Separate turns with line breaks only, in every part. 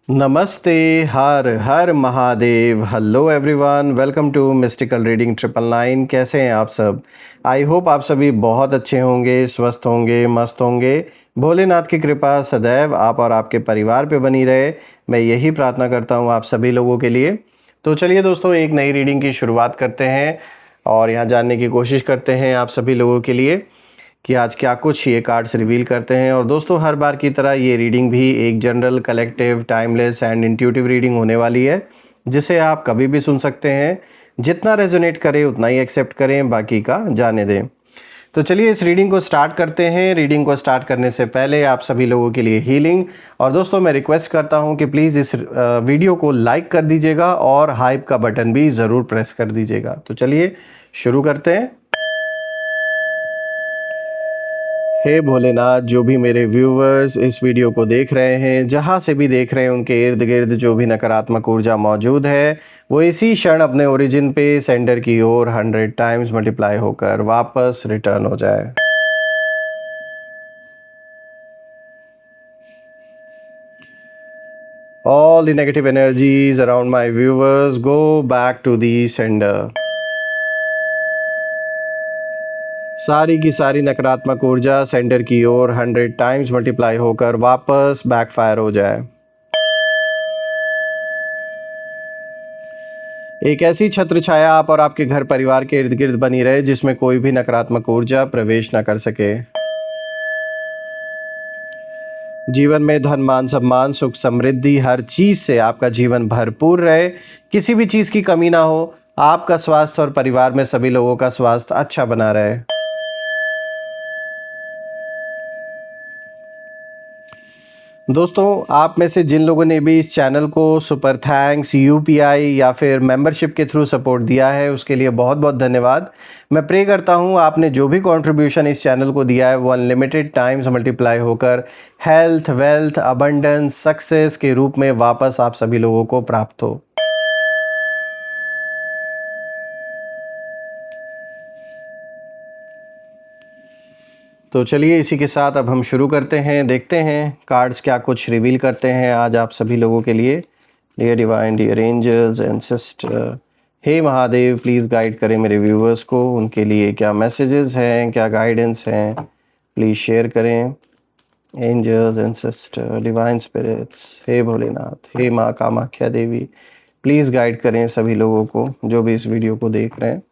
नमस्ते। हर हर Mahadev. Hello everyone, welcome to mystical reading 999। कैसे हैं आप सब? आई होप आप सभी बहुत अच्छे होंगे, स्वस्थ होंगे, मस्त होंगे। भोलेनाथ की कृपा सदैव आप और आपके परिवार पे बनी रहे, मैं यही प्रार्थना करता हूँ आप सभी लोगों के लिए। तो चलिए दोस्तों, एक नई रीडिंग की शुरुआत करते हैं और यहाँ जानने की कोशिश करते हैं आप सभी लोगों के लिए कि आज क्या कुछ ये कार्ड्स रिवील करते हैं। और दोस्तों, हर बार की तरह ये रीडिंग भी एक general, collective, timeless and intuitive reading होने वाली है, जिसे आप कभी भी सुन सकते हैं। जितना रेजोनेट करे उतना ही एक्सेप्ट करें, बाकी का जाने दें। तो चलिए इस रीडिंग को स्टार्ट करते हैं। रीडिंग को स्टार्ट करने से पहले आप सभी लोगों के लिए हीलिंग। और दोस्तों, मैं रिक्वेस्ट करता हूं कि प्लीज़ इस वीडियो को लाइक कर दीजिएगा और हाइप का बटन भी ज़रूर प्रेस कर दीजिएगा। तो चलिए शुरू करते हैं। हे भोलेनाथ, जो भी मेरे व्यूवर्स इस वीडियो को देख रहे हैं, जहाँ से भी देख रहे हैं, उनके इर्द गिर्द जो भी नकारात्मक ऊर्जा मौजूद है, वो इसी क्षण अपने ओरिजिन पे सेंटर की ओर 100 टाइम्स मल्टीप्लाई होकर वापस रिटर्न हो जाए। All the negative energies around my viewers go back to the sender. सारी की सारी नकारात्मक ऊर्जा सेंटर की ओर 100 टाइम्स मल्टीप्लाई होकर वापस बैकफायर हो जाए। एक ऐसी छत्र छाया आप और आपके घर परिवार के इर्द गिर्द बनी रहे, जिसमें कोई भी नकारात्मक ऊर्जा प्रवेश न कर सके। जीवन में धन, मान, सम्मान, सुख, समृद्धि, हर चीज से आपका जीवन भरपूर रहे, किसी भी चीज की कमी ना हो। आपका स्वास्थ्य और परिवार में सभी लोगों का स्वास्थ्य अच्छा बना रहे। दोस्तों, आप में से जिन लोगों ने भी इस चैनल को सुपर थैंक्स, यूपीआई या फिर मेंबरशिप के थ्रू सपोर्ट दिया है, उसके लिए बहुत बहुत धन्यवाद। मैं प्रे करता हूं आपने जो भी कंट्रीब्यूशन इस चैनल को दिया है, वो अनलिमिटेड टाइम्स मल्टीप्लाई होकर हेल्थ, वेल्थ, अबंडेंस, सक्सेस के रूप में वापस आप सभी लोगों को प्राप्त हो। तो चलिए इसी के साथ अब हम शुरू करते हैं। देखते हैं कार्ड्स क्या कुछ रिवील करते हैं आज आप सभी लोगों के लिए। Dear divine, dear angels, ancestor, हे महादेव, प्लीज़ गाइड करें मेरे व्यूवर्स को। उनके लिए क्या मैसेजेस हैं, क्या गाइडेंस हैं, प्लीज़ शेयर करें। एंजल्स, एंसेस्टर, डिवाइन स्पिरिट्स, हे भोलेनाथ, हे माँ कामाख्या देवी, प्लीज़ गाइड करें सभी लोगों को जो भी इस वीडियो को देख रहे हैं।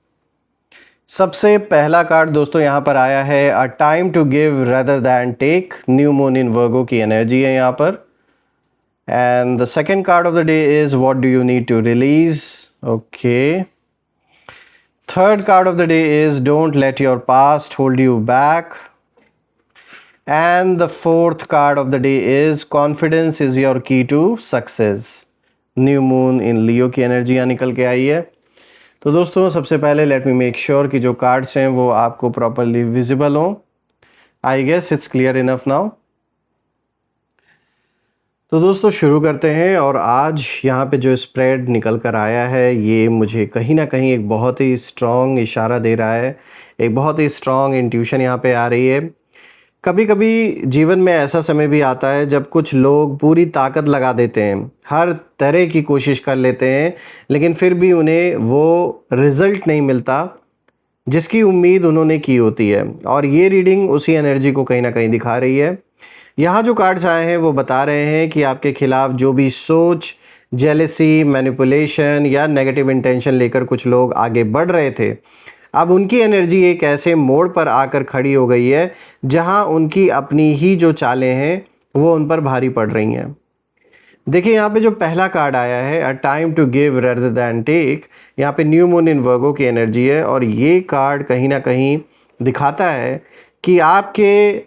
सबसे पहला कार्ड दोस्तों यहाँ पर आया है a time to give rather than take. New moon in Virgo की एनर्जी है यहाँ पर। And the second card of the day is what do you need to release. Okay. Third card of the day is don't let your past hold you back. And the fourth card of the day is confidence is your key to success. New moon in Leo की energy यहाँ निकल के आई है। तो दोस्तों, सबसे पहले let me make sure कि जो कार्ड्स हैं वो आपको प्रॉपरली विजिबल हों। I guess it's clear enough now. तो दोस्तों शुरू करते हैं। और आज यहाँ पे जो स्प्रेड निकल कर आया है, ये मुझे कहीं ना कहीं एक बहुत ही स्ट्रॉन्ग इशारा दे रहा है, एक बहुत ही स्ट्रॉन्ग इंट्यूशन यहाँ पे आ रही है। कभी कभी जीवन में ऐसा समय भी आता है जब कुछ लोग पूरी ताकत लगा देते हैं, हर तरह की कोशिश कर लेते हैं, लेकिन फिर भी उन्हें वो रिज़ल्ट नहीं मिलता जिसकी उम्मीद उन्होंने की होती है। और ये रीडिंग उसी एनर्जी को कहीं ना कहीं दिखा रही है। यहाँ जो कार्ड्स आए हैं वो बता रहे हैं कि आपके खिलाफ जो भी सोच, जेलसी, मैनिपुलेशन या नेगेटिव इंटेंशन लेकर कुछ लोग आगे बढ़ रहे थे, अब उनकी एनर्जी एक ऐसे मोड़ पर आकर खड़ी हो गई है जहां उनकी अपनी ही जो चालें हैं वो उन पर भारी पड़ रही हैं। देखिए यहाँ पे जो पहला कार्ड आया है a time to give rather than take, यहाँ पे न्यू मून इन वर्गो की एनर्जी है। और ये कार्ड कहीं ना कहीं दिखाता है कि आपके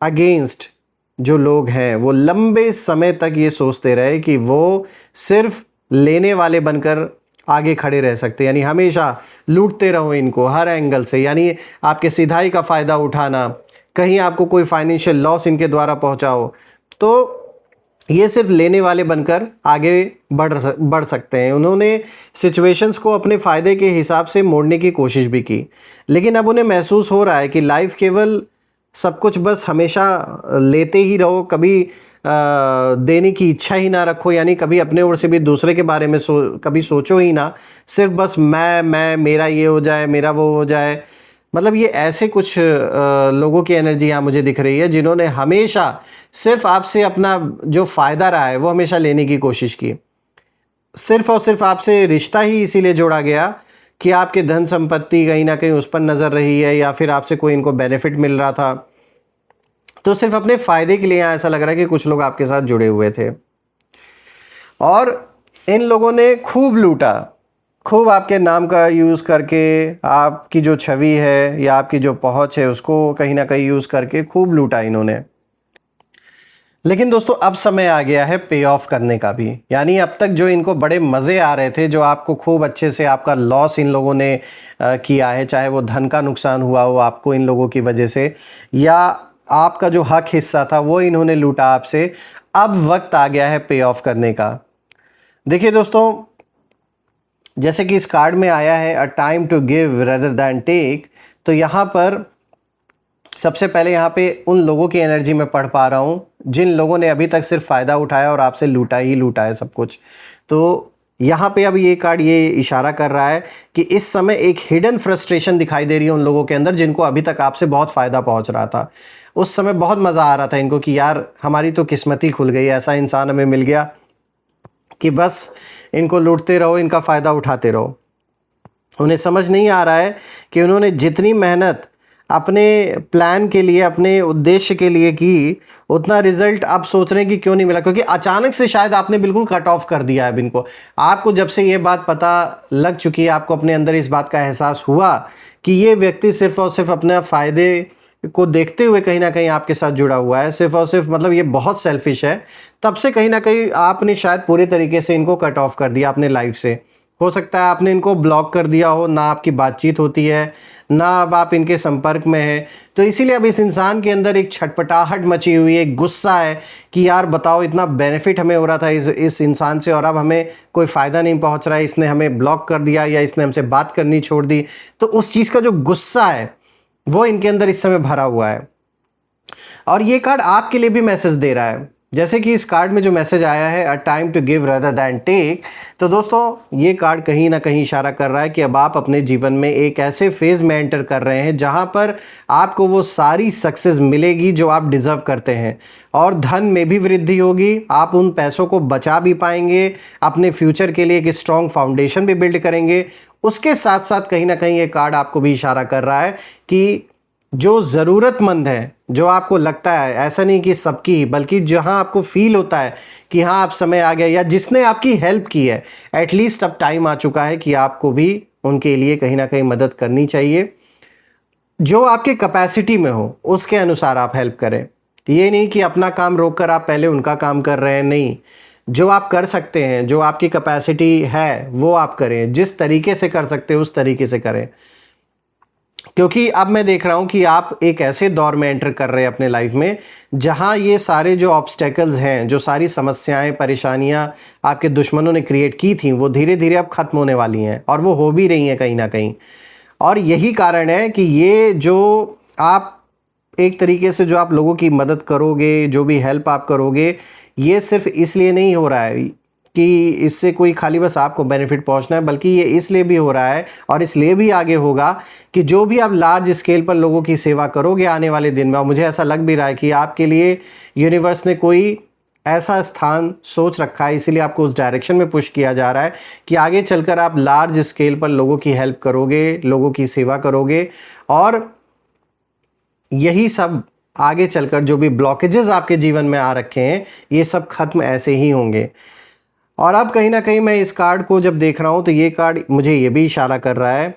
अगेंस्ट जो लोग हैं वो लंबे समय तक ये सोचते रहे कि वो सिर्फ लेने वाले बनकर आगे खड़े रह सकते, यानी हमेशा लूटते रहो इनको हर एंगल से, यानी आपके सीधाई का फ़ायदा उठाना, कहीं आपको कोई फाइनेंशियल लॉस इनके द्वारा पहुंचाओ, तो ये सिर्फ लेने वाले बनकर आगे बढ़ सकते हैं। उन्होंने सिचुएशंस को अपने फ़ायदे के हिसाब से मोड़ने की कोशिश भी की, लेकिन अब उन्हें महसूस हो रहा है कि लाइफ केवल सब कुछ बस हमेशा लेते ही रहो, कभी देने की इच्छा ही ना रखो, यानी कभी अपने ओर से भी दूसरे के बारे में कभी सोचो ही ना, सिर्फ बस मैं मेरा ये हो जाए, मेरा वो हो जाए। मतलब ये ऐसे कुछ लोगों की एनर्जी यहाँ मुझे दिख रही है जिन्होंने हमेशा सिर्फ आपसे अपना जो फ़ायदा रहा है वो हमेशा लेने की कोशिश की। सिर्फ और सिर्फ आपसे रिश्ता ही इसीलिए जोड़ा गया कि आपके धन संपत्ति कहीं ना कहीं उस पर नज़र रही है, या फिर आपसे कोई इनको बेनिफिट मिल रहा था, तो सिर्फ अपने फ़ायदे के लिए ऐसा लग रहा है कि कुछ लोग आपके साथ जुड़े हुए थे। और इन लोगों ने खूब लूटा, खूब आपके नाम का यूज़ करके, आपकी जो छवि है या आपकी जो पहुंच है उसको कहीं ना कहीं यूज़ करके खूब लूटा इन्होंने। लेकिन दोस्तों अब समय आ गया है पे ऑफ करने का भी, यानी अब तक जो इनको बड़े मज़े आ रहे थे, जो आपको खूब अच्छे से आपका लॉस इन लोगों ने किया है, चाहे वो धन का नुकसान हुआ हो आपको इन लोगों की वजह से, या आपका जो हक हिस्सा था वो इन्होंने लूटा आपसे, अब वक्त आ गया है पे ऑफ करने का। देखिए दोस्तों, जैसे कि इस कार्ड में आया है a time to give rather than take, तो यहाँ पर सबसे पहले यहाँ पे उन लोगों की एनर्जी में पढ़ पा रहा हूँ जिन लोगों ने अभी तक सिर्फ फ़ायदा उठाया और आपसे लूटा ही लूटा है सब कुछ। तो यहाँ पे अब ये कार्ड ये इशारा कर रहा है कि इस समय एक हिडन फ्रस्ट्रेशन दिखाई दे रही है उन लोगों के अंदर जिनको अभी तक आपसे बहुत फ़ायदा पहुँच रहा था। उस समय बहुत मज़ा आ रहा था इनको कि यार हमारी तो किस्मत ही खुल गई, ऐसा इंसान हमें मिल गया कि बस इनको लूटते रहो, इनका फ़ायदा उठाते रहो। उन्हें समझ नहीं आ रहा है कि उन्होंने जितनी मेहनत अपने प्लान के लिए, अपने उद्देश्य के लिए की, उतना रिजल्ट आप सोच रहे हैं कि क्यों नहीं मिला, क्योंकि अचानक से शायद आपने बिल्कुल कट ऑफ कर दिया है अब इनको। आपको जब से ये बात पता लग चुकी है, आपको अपने अंदर इस बात का एहसास हुआ कि ये व्यक्ति सिर्फ और सिर्फ अपने फ़ायदे को देखते हुए कहीं ना कहीं आपके साथ जुड़ा हुआ है, सिर्फ और सिर्फ मतलब ये बहुत सेल्फिश है, तब से कहीं ना कहीं आपने शायद पूरे तरीके से इनको कट ऑफ कर दिया अपने लाइफ से। हो सकता है आपने इनको ब्लॉक कर दिया हो, ना आपकी बातचीत होती है, ना अब आप इनके संपर्क में हैं। तो इसीलिए अब इस इंसान के अंदर एक छटपटाहट मची हुई है, एक गुस्सा है कि यार बताओ, इतना बेनिफिट हमें हो रहा था इस इंसान से और अब हमें कोई फ़ायदा नहीं पहुंच रहा है, इसने हमें ब्लॉक कर दिया या इसने हमसे बात करनी छोड़ दी। तो उस चीज़ का जो गुस्सा है वो इनके अंदर इस समय भरा हुआ है। और ये कार्ड आपके लिए भी मैसेज दे रहा है, जैसे कि इस कार्ड में जो मैसेज आया है a time to give rather than take. तो दोस्तों ये कार्ड कहीं ना कहीं इशारा कर रहा है कि अब आप अपने जीवन में एक ऐसे फेज़ में एंटर कर रहे हैं जहां पर आपको वो सारी सक्सेस मिलेगी जो आप डिज़र्व करते हैं, और धन में भी वृद्धि होगी, आप उन पैसों को बचा भी पाएंगे, अपने फ्यूचर के लिए एक स्ट्रॉन्ग फाउंडेशन भी बिल्ड करेंगे। उसके साथ साथ कहीं ना कहीं ये कार्ड आपको भी इशारा कर रहा है कि जो ज़रूरतमंद है, जो आपको लगता है, ऐसा नहीं कि सबकी, बल्कि जहां आपको फील होता है कि हाँ अब समय आ गया, या जिसने आपकी हेल्प की है, एटलीस्ट अब टाइम आ चुका है कि आपको भी उनके लिए कहीं ना कहीं मदद करनी चाहिए। जो आपके कैपेसिटी में हो उसके अनुसार आप हेल्प करें। ये नहीं कि अपना काम रोक कर आप पहले उनका काम कर रहे हैं, नहीं। जो आप कर सकते हैं, जो आपकी कैपेसिटी है वो आप करें, जिस तरीके से कर सकते हैं उस तरीके से करें। क्योंकि अब मैं देख रहा हूं कि आप एक ऐसे दौर में एंटर कर रहे हैं अपने लाइफ में जहां ये सारे जो ऑब्स्टेकल्स हैं, जो सारी समस्याएं, परेशानियां आपके दुश्मनों ने क्रिएट की थी, वो धीरे धीरे अब खत्म होने वाली हैं, और वो हो भी रही हैं कहीं ना कहीं। और यही कारण है कि ये जो आप एक तरीके से जो आप लोगों की मदद करोगे, जो भी हेल्प आप करोगे, ये सिर्फ इसलिए नहीं हो रहा है कि इससे कोई खाली बस आपको बेनिफिट पहुंचना है, बल्कि ये इसलिए भी हो रहा है और इसलिए भी आगे होगा कि जो भी आप लार्ज स्केल पर लोगों की सेवा करोगे आने वाले दिन में, और मुझे ऐसा लग भी रहा है कि आपके लिए यूनिवर्स ने कोई ऐसा स्थान सोच रखा है, इसीलिए आपको उस डायरेक्शन में पुश किया जा रहा है कि आगे चलकर आप लार्ज स्केल पर लोगों की हेल्प करोगे, लोगों की सेवा करोगे, और यही सब आगे चलकर जो भी ब्लॉकेजेस आपके जीवन में आ रखे हैं ये सब खत्म ऐसे ही होंगे। और अब कहीं ना कहीं मैं इस कार्ड को जब देख रहा हूँ तो ये कार्ड मुझे ये भी इशारा कर रहा है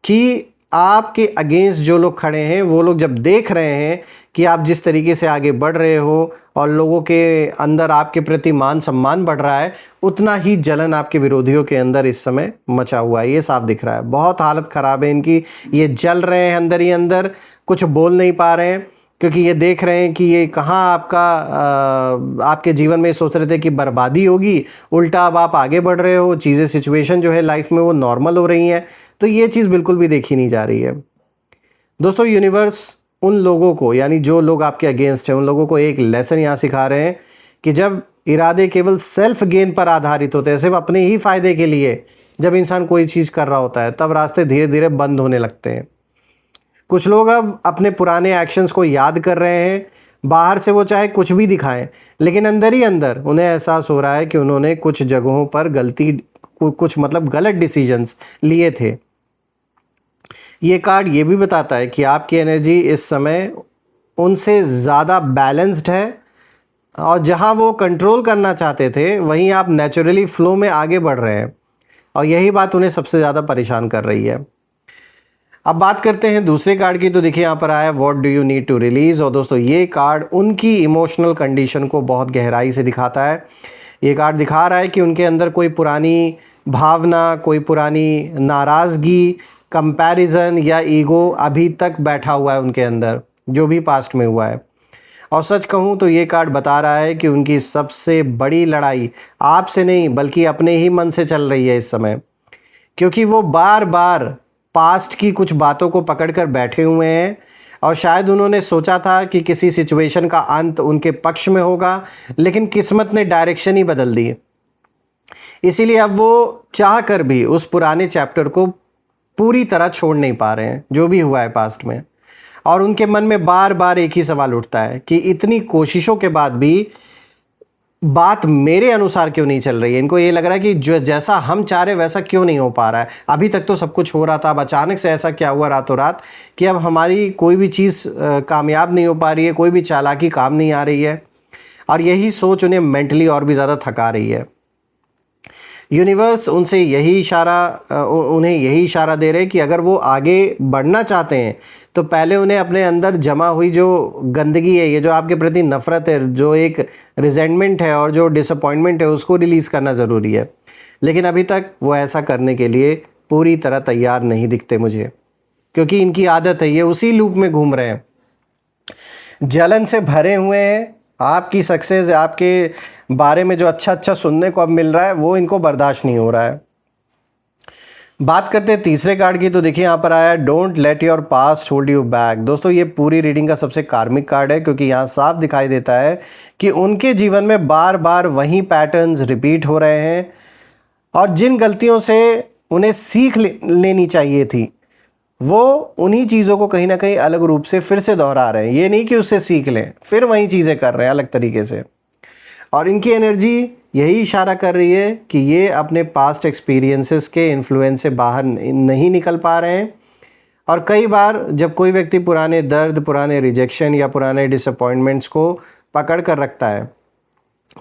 कि आपके अगेंस्ट जो लोग खड़े हैं, वो लोग जब देख रहे हैं कि आप जिस तरीके से आगे बढ़ रहे हो और लोगों के अंदर आपके प्रति मान सम्मान बढ़ रहा है, उतना ही जलन आपके विरोधियों के अंदर इस समय मचा हुआ है। ये साफ दिख रहा है, बहुत हालत ख़राब है इनकी, ये जल रहे हैं अंदर ही अंदर, कुछ बोल नहीं पा रहे हैं, क्योंकि ये देख रहे हैं कि ये कहाँ आपके जीवन में सोच रहे थे कि बर्बादी होगी, उल्टा अब आप आगे बढ़ रहे हो, चीज़ें, सिचुएशन जो है लाइफ में वो नॉर्मल हो रही हैं। तो ये चीज़ बिल्कुल भी देखी नहीं जा रही है। दोस्तों यूनिवर्स उन लोगों को, यानी जो लोग आपके अगेंस्ट हैं, उन लोगों को एक लेसन यहाँ सिखा रहे हैं कि जब इरादे केवल सेल्फ गेन पर आधारित होते हैं, सिर्फ अपने ही फायदे के लिए जब इंसान कोई चीज़ कर रहा होता है, तब रास्ते धीरे धीरे बंद होने लगते हैं। कुछ लोग अब अपने पुराने एक्शंस को याद कर रहे हैं, बाहर से वो चाहे कुछ भी दिखाएं, लेकिन अंदर ही अंदर उन्हें एहसास हो रहा है कि उन्होंने कुछ जगहों पर कुछ मतलब गलत डिसीजंस लिए थे। ये कार्ड ये भी बताता है कि आपकी एनर्जी इस समय उनसे ज़्यादा बैलेंस्ड है, और जहाँ वो कंट्रोल करना चाहते थे वहीं आप नेचुरली फ्लो में आगे बढ़ रहे हैं, और यही बात उन्हें सबसे ज़्यादा परेशान कर रही है। अब बात करते हैं दूसरे कार्ड की। तो देखिए यहाँ पर आया what do you need to release, और दोस्तों ये कार्ड उनकी इमोशनल कंडीशन को बहुत गहराई से दिखाता है। ये कार्ड दिखा रहा है कि उनके अंदर कोई पुरानी भावना, कोई पुरानी नाराज़गी, कंपैरिजन या ईगो अभी तक बैठा हुआ है उनके अंदर, जो भी पास्ट में हुआ है। और सच कहूँ तो ये कार्ड बता रहा है कि उनकी सबसे बड़ी लड़ाई आपसे नहीं बल्कि अपने ही मन से चल रही है इस समय, क्योंकि वो बार बार पास्ट की कुछ बातों को पकड़कर बैठे हुए हैं, और शायद उन्होंने सोचा था कि किसी सिचुएशन का अंत उनके पक्ष में होगा, लेकिन किस्मत ने डायरेक्शन ही बदल दी। इसीलिए अब वो चाह कर भी उस पुराने चैप्टर को पूरी तरह छोड़ नहीं पा रहे हैं, जो भी हुआ है पास्ट में। और उनके मन में बार बार एक ही सवाल उठता है कि इतनी कोशिशों के बाद भी बात मेरे अनुसार क्यों नहीं चल रही है। इनको ये लग रहा है कि जो जैसा हम चाह रहे वैसा क्यों नहीं हो पा रहा है। अभी तक तो सब कुछ हो रहा था, अब अचानक से ऐसा क्या हुआ रातों रात कि अब हमारी कोई भी चीज़ कामयाब नहीं हो पा रही है, कोई भी चालाकी काम नहीं आ रही है। और यही सोच उन्हें मेंटली और भी ज़्यादा थका रही है। यूनिवर्स उनसे उन्हें यही इशारा दे रहे हैं कि अगर वो आगे बढ़ना चाहते हैं तो पहले उन्हें अपने अंदर जमा हुई जो गंदगी है, ये जो आपके प्रति नफ़रत है, जो एक रिजेंटमेंट है और जो डिसअपॉइंटमेंट है, उसको रिलीज़ करना ज़रूरी है। लेकिन अभी तक वो ऐसा करने के लिए पूरी तरह तैयार नहीं दिखते मुझे, क्योंकि इनकी आदत है, ये उसी लूप में घूम रहे हैं, जलन से भरे हुए हैं। आपकी सक्सेस, आपके बारे में जो अच्छा अच्छा सुनने को अब मिल रहा है, वो इनको बर्दाश्त नहीं हो रहा है। बात करते हैं तीसरे कार्ड की। तो देखिए यहाँ पर आया don't let your past hold you back. दोस्तों ये पूरी रीडिंग का सबसे कार्मिक कार्ड है, क्योंकि यहाँ साफ दिखाई देता है कि उनके जीवन में बार बार वही पैटर्न्स रिपीट हो रहे हैं, और जिन गलतियों से उन्हें सीख लेनी चाहिए थी, वो उन्हीं चीज़ों को कहीं ना कहीं अलग रूप से फिर से दोहरा रहे हैं। ये नहीं कि उससे सीख लें, फिर वही चीज़ें कर रहे हैं अलग तरीके से। और इनकी एनर्जी यही इशारा कर रही है कि ये अपने पास्ट एक्सपीरियंसेस के इन्फ्लुएंस से बाहर नहीं निकल पा रहे हैं। और कई बार जब कोई व्यक्ति पुराने दर्द, पुराने रिजेक्शन या पुराने डिसअपॉइंटमेंट्स को पकड़ कर रखता है,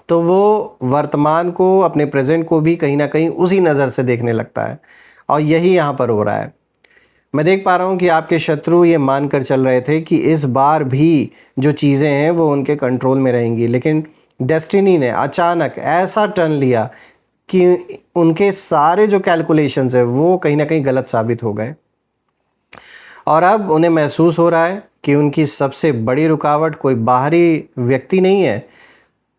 तो वो वर्तमान को, अपने प्रेजेंट को भी कहीं ना कहीं उसी नज़र से देखने लगता है। और यही यहाँ पर हो रहा है। मैं देख पा रहा हूँ कि आपके शत्रु ये मानकर चल रहे थे कि इस बार भी जो चीज़ें हैं वो उनके कंट्रोल में रहेंगी, लेकिन डेस्टिनी ने अचानक ऐसा टर्न लिया कि उनके सारे जो कैलकुलेशंस है वो कहीं ना कहीं गलत साबित हो गए। और अब उन्हें महसूस हो रहा है कि उनकी सबसे बड़ी रुकावट कोई बाहरी व्यक्ति नहीं है,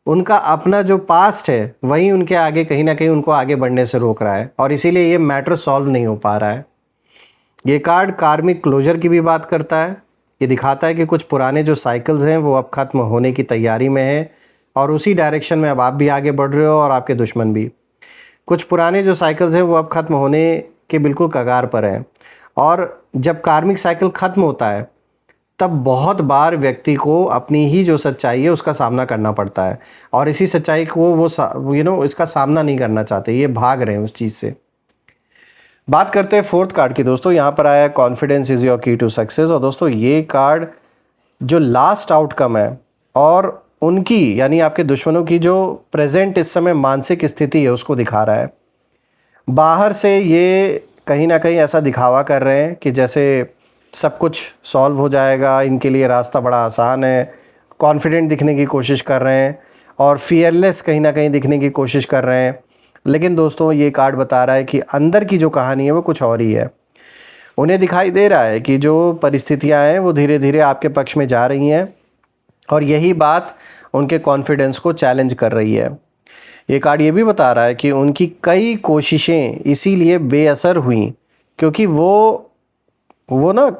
उनका अपना जो पास्ट है वही उनके आगे कहीं ना कहीं उनको आगे बढ़ने से रोक रहा है, और इसीलिए ये मैटर सॉल्व नहीं हो पा रहा है। ये कार्ड कार्मिक क्लोजर की भी बात करता है। ये दिखाता है कि कुछ पुराने जो साइकिल्स हैं वो अब ख़त्म होने की तैयारी में हैं, और उसी डायरेक्शन में अब आप भी आगे बढ़ रहे हो और आपके दुश्मन भी। कुछ पुराने जो साइकिल्स हैं वो अब ख़त्म होने के बिल्कुल कगार पर हैं, और जब कार्मिक साइकिल ख़त्म होता है तब बहुत बार व्यक्ति को अपनी ही जो सच्चाई है उसका सामना करना पड़ता है, और इसी सच्चाई को वो इसका सामना नहीं करना चाहते, ये भाग रहे हैं उस चीज़ से। बात करते हैं फोर्थ कार्ड की। दोस्तों यहाँ पर आया confidence is your key to success. और दोस्तों ये कार्ड जो लास्ट आउटकम है और उनकी, यानी आपके दुश्मनों की जो प्रेजेंट इस समय मानसिक स्थिति है उसको दिखा रहा है। बाहर से ये कहीं ना कहीं ऐसा दिखावा कर रहे हैं कि जैसे सब कुछ सॉल्व हो जाएगा, इनके लिए रास्ता बड़ा आसान है, कॉन्फिडेंट दिखने की कोशिश कर रहे हैं और फियरलेस कहीं ना कहीं दिखने की कोशिश कर रहे हैं। लेकिन दोस्तों ये कार्ड बता रहा है कि अंदर की जो कहानी है वो कुछ और ही है। उन्हें दिखाई दे रहा है कि जो परिस्थितियां हैं वो धीरे धीरे आपके पक्ष में जा रही हैं, और यही बात उनके कॉन्फिडेंस को चैलेंज कर रही है। ये कार्ड ये भी बता रहा है कि उनकी कई कोशिशें इसीलिए बेअसर हुई, क्योंकि वो ना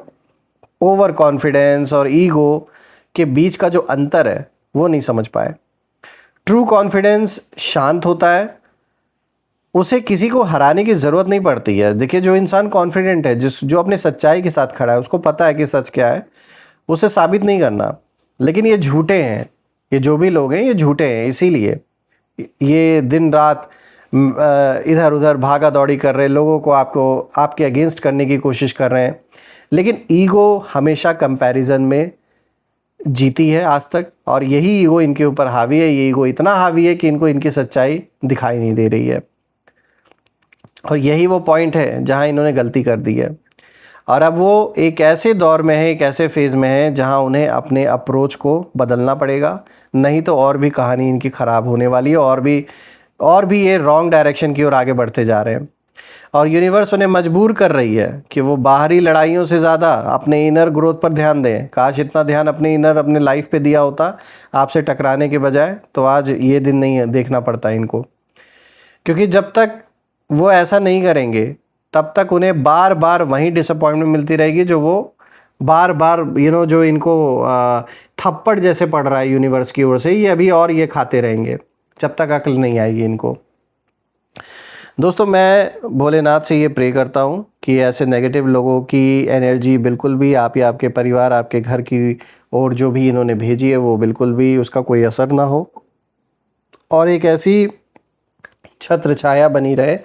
ओवर कॉन्फिडेंस और ईगो के बीच का जो अंतर है वो नहीं समझ पाए। ट्रू कॉन्फिडेंस शांत होता है, उसे किसी को हराने की ज़रूरत नहीं पड़ती है। देखिए, जो इंसान कॉन्फिडेंट है, जो अपने सच्चाई के साथ खड़ा है, उसको पता है कि सच क्या है, उसे साबित नहीं करना। लेकिन ये झूठे हैं, ये जो भी लोग हैं ये झूठे हैं, इसीलिए ये दिन रात इधर उधर भागा दौड़ी कर रहे हैं, लोगों को आपके अगेंस्ट करने की कोशिश कर रहे हैं। लेकिन ईगो हमेशा कंपैरिजन में जीती है आज तक, और यही ईगो इनके ऊपर हावी है। ये ईगो इतना हावी है कि इनको इनकी सच्चाई दिखाई नहीं दे रही है, और यही वो पॉइंट है जहां इन्होंने गलती कर दी है। और अब वो एक ऐसे दौर में है, एक ऐसे फेज़ में है जहां उन्हें अपने अप्रोच को बदलना पड़ेगा, नहीं तो और भी कहानी इनकी ख़राब होने वाली है, और भी ये रॉन्ग डायरेक्शन की ओर आगे बढ़ते जा रहे हैं। और यूनिवर्स उन्हें मजबूर कर रही है कि वो बाहरी लड़ाइयों से ज़्यादा अपने इनर ग्रोथ पर ध्यान दें। काश इतना ध्यान अपने लाइफ पे दिया होता आपसे टकराने के बजाय, तो आज ये दिन नहीं देखना पड़ता इनको। क्योंकि जब तक वो ऐसा नहीं करेंगे तब तक उन्हें बार बार वही डिसअपॉइंटमेंट मिलती रहेगी, जो वो बार बार जो इनको थप्पड़ जैसे पड़ रहा है यूनिवर्स की ओर से, ये अभी और ये खाते रहेंगे जब तक अक्ल नहीं आएगी इनको। दोस्तों, मैं भोलेनाथ से ये प्रे करता हूँ कि ऐसे नेगेटिव लोगों की एनर्जी बिल्कुल भी आप या आपके परिवार, आपके घर की और जो भी इन्होंने भेजी है, वो बिल्कुल भी उसका कोई असर ना हो, और एक ऐसी छत्र छाया बनी रहे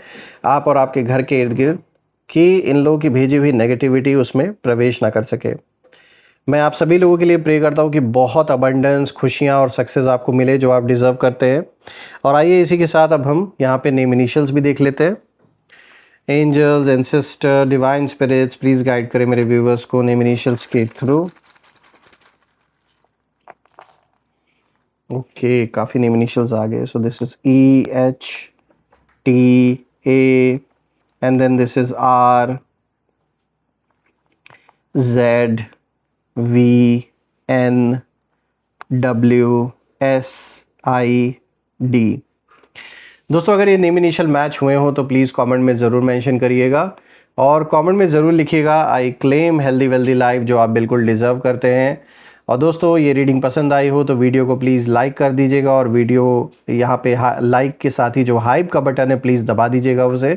आप और आपके घर के इर्द गिर्द कि इन लोगों की भेजी हुई नेगेटिविटी उसमें प्रवेश ना कर सके। मैं आप सभी लोगों के लिए प्रे करता हूँ कि बहुत अबंडेंस, खुशियाँ और सक्सेस आपको मिले जो आप डिज़र्व करते हैं। और आइए इसी के साथ अब हम यहाँ पे नेम इनिशियल्स भी देख लेते हैं। Angels, ancestor, divine spirits, please guide करें मेरे व्यूवर्स को नेम इनिशियल्स के थ्रू। ओके, काफ़ी नेम इनिशियल्स आ गए। So this is EHTA, and then this is RZVNWSID। दोस्तों, अगर ये नेम इनिशियल मैच हुए हो तो प्लीज़ कमेंट में ज़रूर मेंशन करिएगा, और कमेंट में ज़रूर लिखिएगा I claim healthy wealthy life, जो आप बिल्कुल डिज़र्व करते हैं। और दोस्तों, ये रीडिंग पसंद आई हो तो वीडियो को प्लीज़ लाइक कर दीजिएगा, और वीडियो यहाँ पे लाइक के साथ ही जो हाइप का बटन है प्लीज़ दबा दीजिएगा उसे।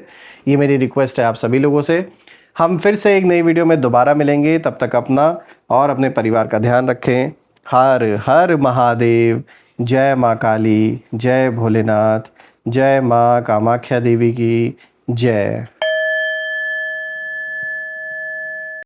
ये मेरी रिक्वेस्ट है आप सभी लोगों से। हम फिर से एक नई वीडियो में दोबारा मिलेंगे, तब तक अपना और अपने परिवार का ध्यान रखें। हर हर महादेव। जय माँ काली, जय भोलेनाथ, जय माँ कामाख्या देवी की जय।